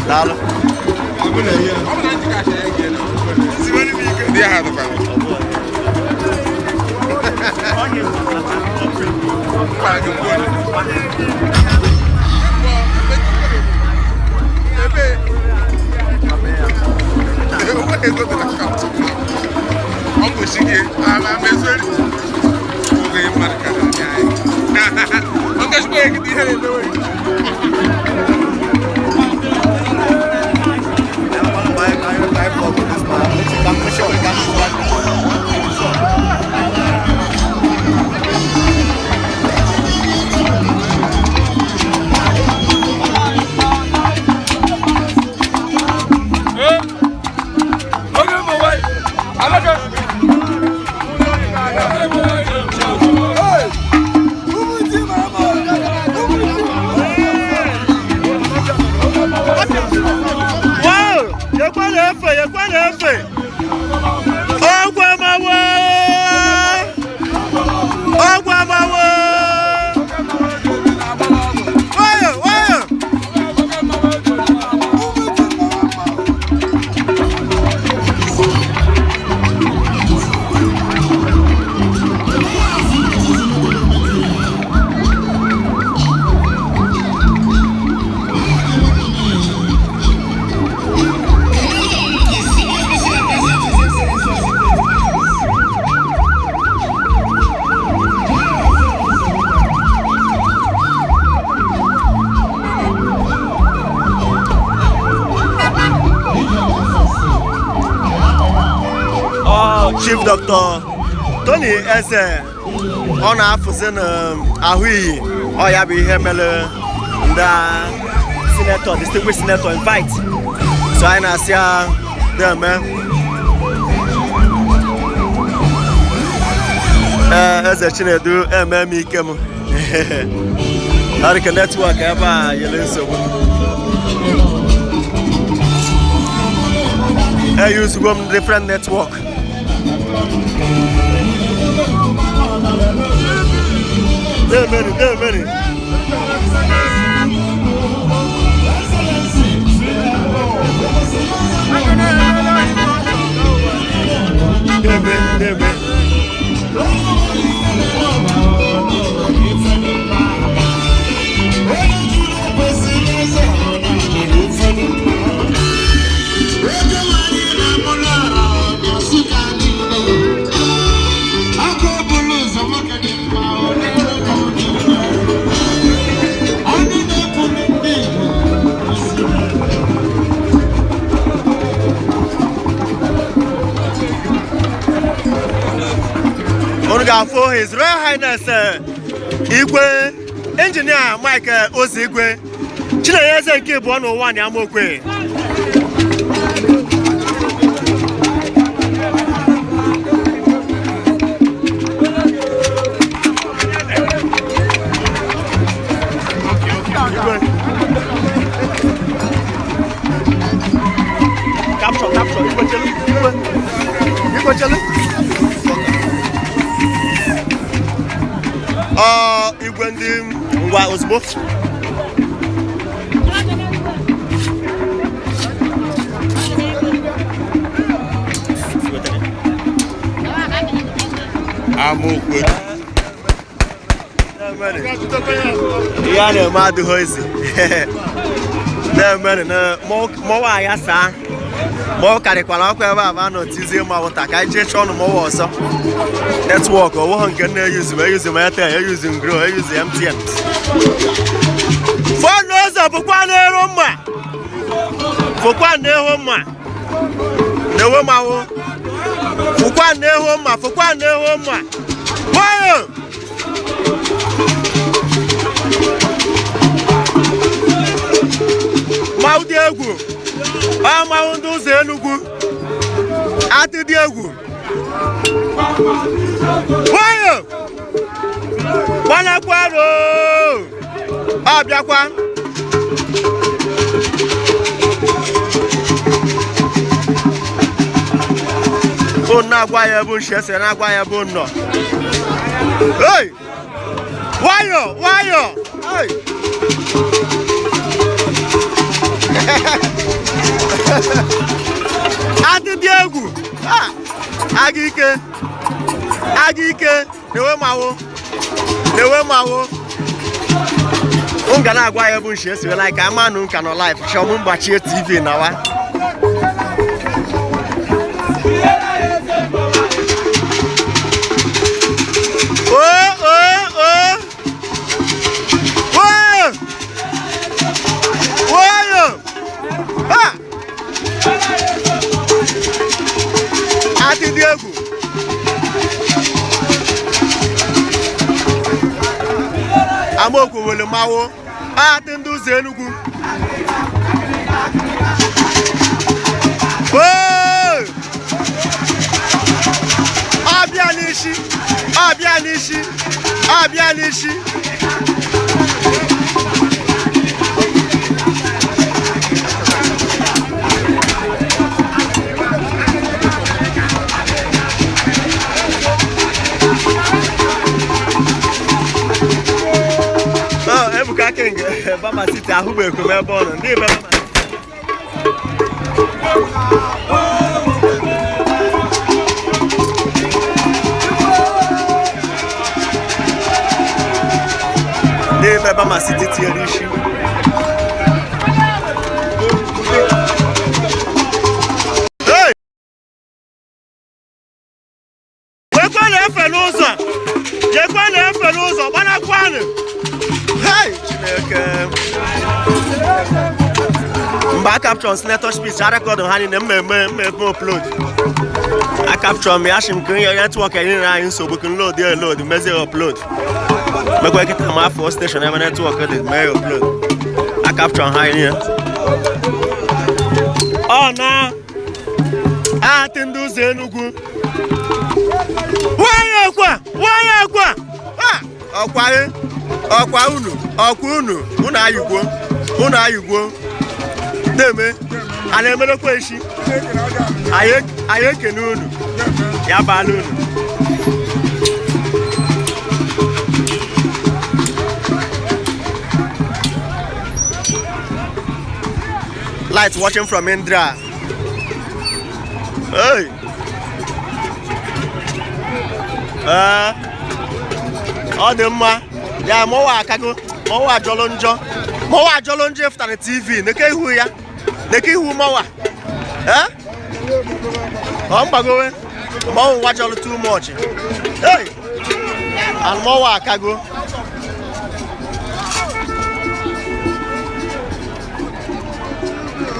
Dalo. Chief Doctor Tony Eze on afụzi na ahụ iyi ọ ya bụ ihe mere ndị senator distinguished senator invite so anyị na-asị ya deme Eze Chinedu eme m ike m arịka netwọk ebe a yele nsogbu use m different network. There many. For His Royal Highness Igwe Engineer Mike Ozigwe Chineyeze nke bụ ọnụ ụwa na Amokwe Capture Igwe ndị ngwa ozugbo Amokwe ya na-eme adịghị ezi na-emere na mọwa ya saa ma ọ karịkwara ọkwa ebe a nọ tizie ma wụta ka anyị jee chọọ ọnụ mọwa ọzọ netwọk ọwụghọ nke na-eyuzi m Airtel eyuzi m Glo eyuzi MTN fọnụ ụzọ bụkwa na-eru mma fụkwa na-ehu mma na-ewe mawụ fụkwa na-ehu mma nwayọ mawụ dị egwu mawụ ndị ụzọ Enugu atị dị egwu nwayọ gbanakwaro ọ bịakwa bụ na-agwa ya bụ nshi ese na-agwa ya bụ nnọ hey nwayọ hey Ati Diegu. Agike. Agike. Newe mawo. Newe mawo. Unga na agwa ya bụ nshi esi like amanu nka no life. Shomu mbachi TV na wa. Diego. Amokwe wele mawo. Atendu Enugu. Abianishi. Abianishi. Abianishi. Bama City ahube kume bono ndi bama ndi Bama City tierishi hey wekwele efeluzo yekwele efeluzo bana kwane hey I capture senator speech. I record on hand in the upload. I capture me. Ashim can your network and so we can load there load the measure upload. Make we get to my Afor station. I'm network the may upload. I capture on hand here. Oh no! I think do Enugu. Why you Una you go. Deme, and I'm a question. I can unu. Ya balloon. Lights watching from Indra. Hey. All the ma. Ya mowa kago. Mowa jolonjo. Mowa jolonjo after the TV. Neke hu ya. Neke hu mowa. Eh? Bago we. Mowa watch all too much. Hey. And mowa kago.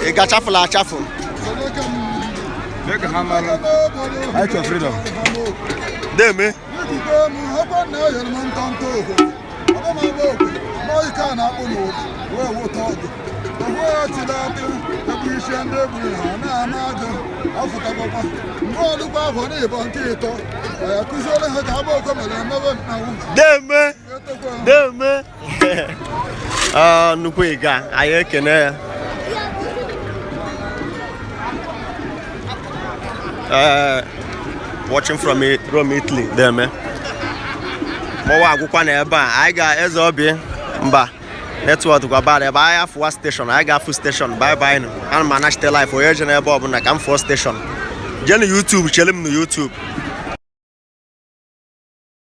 E ga chafula chafu. Make hammer. I to freedom. Deme. Deme. Deme. Nukwega, aye kene. Watching from Italy, there, man. Mowa gukwa na ebe a. I got ezobi mba. Network go bad. I have one station. I got full station. Bye bye. I'm manage the life. Oye jene ebe obuna kam full station. Jene YouTube, chelem no YouTube.